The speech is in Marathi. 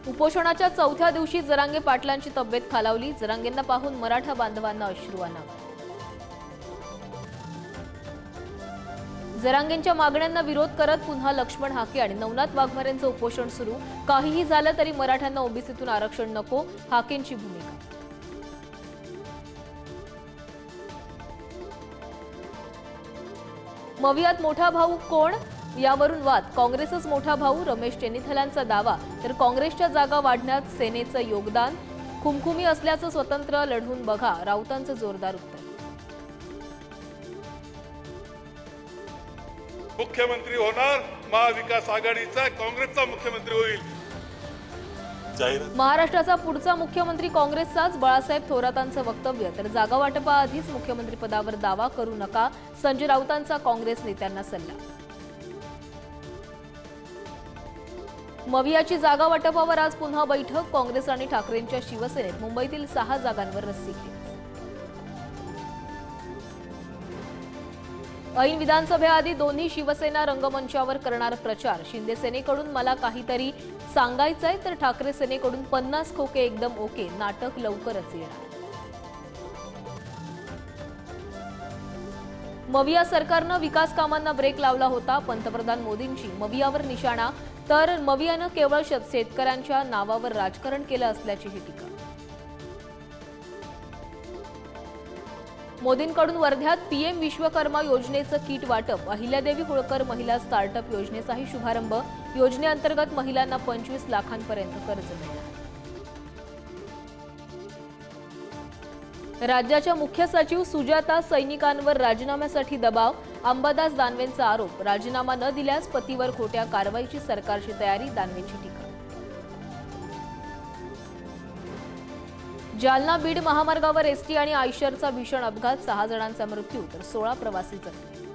उपोषणाच्या चौथ्या दिवशी जरांगे पाटलांची तब्येत खालावली। जरांगेंना पाहून मराठा बांधवांना अश्रू अनावर। जरांगेंच्या मागण्यांना विरोध करत पुन्हा लक्ष्मण हाके आणि नवनाथ वाघमारेंचं उपोषण सुरू। काहीही झालं तरी मराठ्यांना ओबीसीतून आरक्षण नको, हाकेंची भूमिका। मवियात मोठा भाऊ कोण यावरून वाद। काँग्रेसच मोठा भाऊ, रमेश चेन्नीथलांचा दावा। तर काँग्रेसच्या जागा वाढण्यात सेनेचं योगदान। खुमखुमी असल्याचं स्वतंत्र लढून बघा, राऊतांचं जोरदार उत्तर। मुख्यमंत्री होणार महाविकास आघाडीचा, काँग्रेसचा मुख्यमंत्री होईल। महाराष्ट्राचा पुढचा मुख्यमंत्री काँग्रेसचाच, बाळासाहेब थोरातांचं वक्तव्य। तर जागा वाटपाआधीच मुख्यमंत्री पदावर दावा करू नका, संजय राऊतांचा काँग्रेस नेत्यांना सल्ला। मवियाची जागा वाटपावर आज पुन्हा बैठक। काँग्रेस आणि ठाकरेंच्या शिवसेनेत मुंबईतील 6 जागांवर रस्सीखेच। ऐन विधानसभेआधी दोन्ही शिवसेना रंगमंचावर करणार प्रचार। शिंदे सेनेकडून मला काहीतरी सांगायचंय, तर ठाकरे सेनेकडून 50 खोके एकदम ओके, नाटक लवकरच येणार। मविया सरकारनं विकास कामांना ब्रेक लावला होता। पंतप्रधान मोदींची मवियावर निशाणा। तर मवियानं केवळ शेतकऱ्यांच्या नावावर राजकारण केलं असल्याची टीका। मोदींकडून वर्ध्यात पीएम विश्वकर्मा योजनेचं किट वाटप। अहिल्यादेवी होळकर महिला स्टार्टअप योजनेचाही शुभारंभ। योजनेअंतर्गत महिलांना 25 लाखांपर्यंत कर्ज मिळणार। राज्याच्या मुख्य सचिव सुजाता सैनिकांवर राजीनाम्यासाठी दबाव। अंबादास दानवेंचा आरोप। राजीनामा न दिल्यास पतीवर खोट्या कारवाईची सरकारची तयारी, दानवेंची टीका। जालना बीड महामार्गावर एसटी आणि आयशरचा भीषण अपघात। 6 जणांचा मृत्यू तर 16 प्रवासी जखमी।